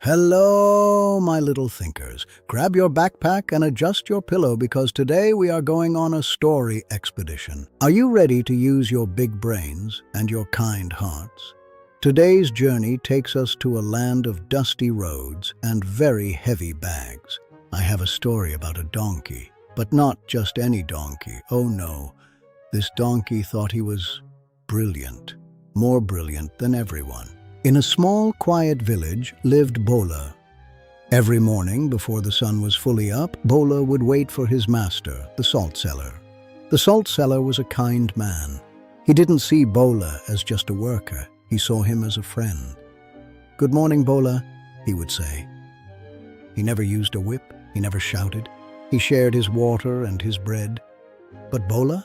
Hello, my little thinkers. Grab your backpack and adjust your pillow because today we are going on a story expedition. Are you ready to use your big brains and your kind hearts? Today's journey takes us to a land of dusty roads and very heavy bags. I have a story about a donkey, but not just any donkey. Oh no, this donkey thought he was brilliant, more brilliant than everyone. In a small, quiet village lived Bhola. Every morning, before the sun was fully up, Bhola would wait for his master, the salt seller. The salt seller was a kind man. He didn't see Bhola as just a worker. He saw him as a friend. "Good morning, Bhola," he would say. He never used a whip. He never shouted. He shared his water and his bread. But Bhola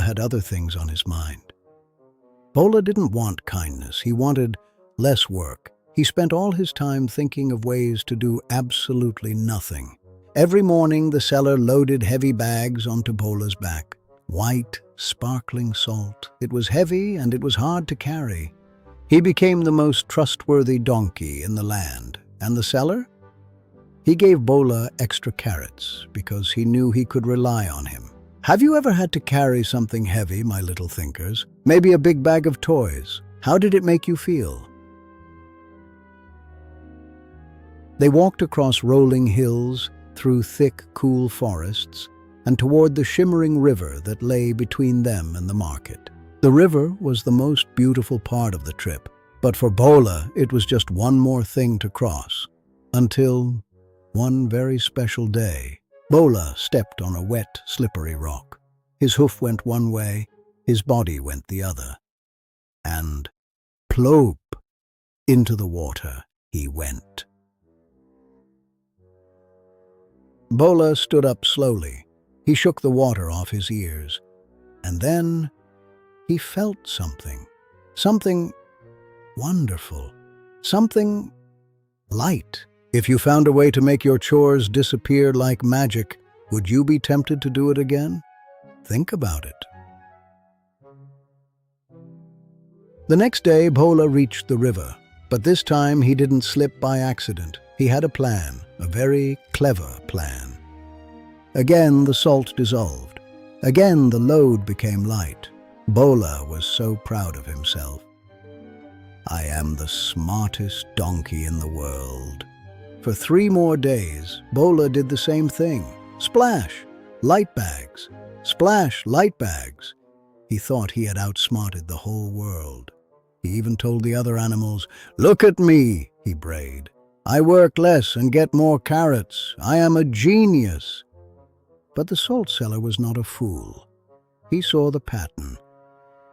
had other things on his mind. Bhola didn't want kindness. He wanted less work. He spent all his time thinking of ways to do absolutely nothing. Every morning, the seller loaded heavy bags onto Bhola's back. White, sparkling salt. It was heavy and it was hard to carry. He became the most trustworthy donkey in the land. And the seller? He gave Bhola extra carrots because he knew he could rely on him. Have you ever had to carry something heavy, my little thinkers? Maybe a big bag of toys. How did it make you feel? They walked across rolling hills, through thick, cool forests, and toward the shimmering river that lay between them and the market. The river was the most beautiful part of the trip, but for Bhola, it was just one more thing to cross. Until one very special day, Bhola stepped on a wet, slippery rock. His hoof went one way, his body went the other. And plop, into the water he went. Bhola stood up slowly. He shook the water off his ears. And then he felt something. Something wonderful. Something light. If you found a way to make your chores disappear like magic, would you be tempted to do it again? Think about it. The next day, Bhola reached the river, but this time he didn't slip by accident. He had a plan, a very clever plan. Again, the salt dissolved. Again, the load became light. Bhola was so proud of himself. "I am the smartest donkey in the world." For 3 more days, Bhola did the same thing. Splash, light bags. Splash, light bags. He thought he had outsmarted the whole world. He even told the other animals, "Look at me," he brayed. "I work less and get more carrots. I am a genius." But the salt seller was not a fool. He saw the pattern.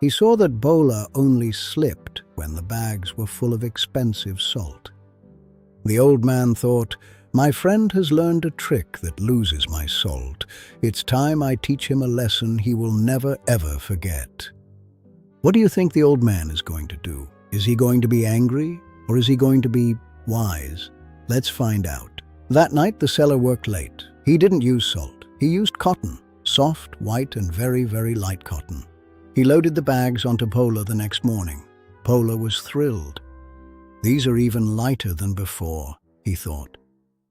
He saw that Bhola only slipped when the bags were full of expensive salt. The old man thought, "My friend has learned a trick that loses my salt. It's time I teach him a lesson he will never ever forget." What do you think the old man is going to do? Is he going to be angry, or is he going to be wise? Let's find out. That night the seller worked late. He didn't use salt. He used cotton, soft, white, and very, very light cotton. He loaded the bags onto Bhola the next morning. Bhola was thrilled. "These are even lighter than before," he thought.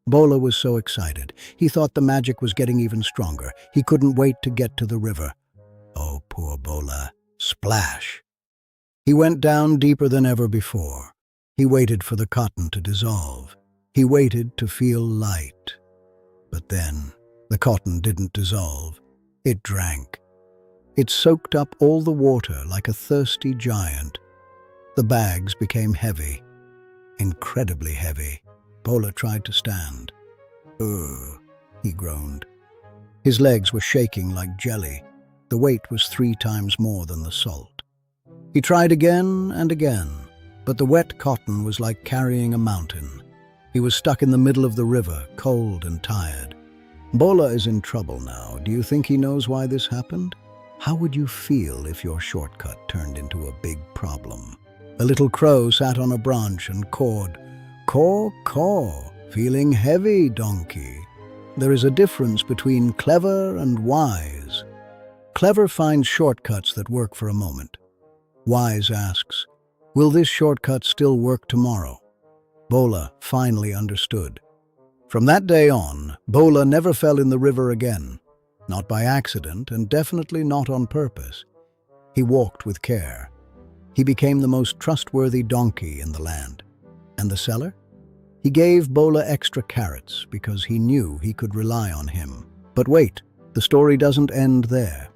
Bhola was so excited. He thought the magic was getting even stronger. He couldn't wait to get to the river. Oh, poor Bhola. Splash! He went down deeper than ever before. He waited for the cotton to dissolve. He waited to feel light. But then, the cotton didn't dissolve. It drank. It soaked up all the water like a thirsty giant. The bags became heavy. Incredibly heavy. Bhola tried to stand. "Ugh," he groaned. His legs were shaking like jelly. The weight was 3 times more than the salt. He tried again and again, but the wet cotton was like carrying a mountain. He was stuck in the middle of the river, cold and tired. Bhola is in trouble now. Do you think he knows why this happened? How would you feel if your shortcut turned into a big problem? A little crow sat on a branch and cawed, "Caw, caw, feeling heavy, donkey." There is a difference between clever and wise. Clever finds shortcuts that work for a moment. Wise asks, "Will this shortcut still work tomorrow?" Bhola finally understood. From that day on, Bhola never fell in the river again. Not by accident, and definitely not on purpose. He walked with care. He became the most trustworthy donkey in the land. And the seller? He gave Bhola extra carrots because he knew he could rely on him. But wait, the story doesn't end there.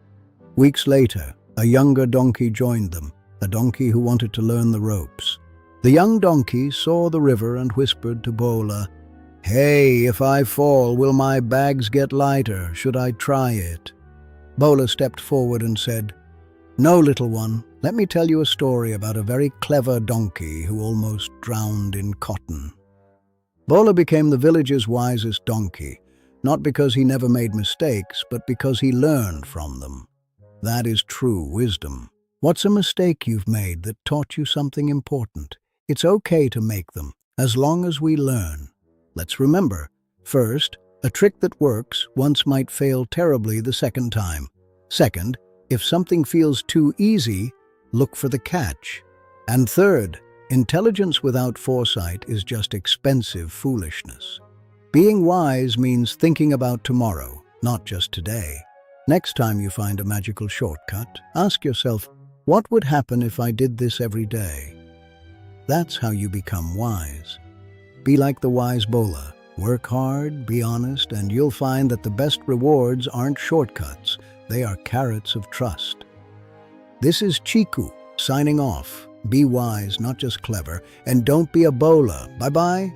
Weeks later, a younger donkey joined them, a donkey who wanted to learn the ropes. The young donkey saw the river and whispered to Bhola, "Hey, if I fall, will my bags get lighter? Should I try it?" Bhola stepped forward and said, "No, little one, let me tell you a story about a very clever donkey who almost drowned in cotton." Bhola became the village's wisest donkey, not because he never made mistakes, but because he learned from them. That is true wisdom. What's a mistake you've made that taught you something important? It's okay to make them, as long as we learn. Let's remember, first, a trick that works once might fail terribly the second time. Second, if something feels too easy, look for the catch. And third, intelligence without foresight is just expensive foolishness. Being wise means thinking about tomorrow, not just today. Next time you find a magical shortcut, ask yourself, what would happen if I did this every day? That's how you become wise. Be like the wise Bhola. Work hard, be honest, and you'll find that the best rewards aren't shortcuts. They are carrots of trust. This is Chiku, signing off. Be wise, not just clever, and don't be a Bhola. Bye-bye.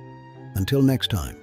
Until next time.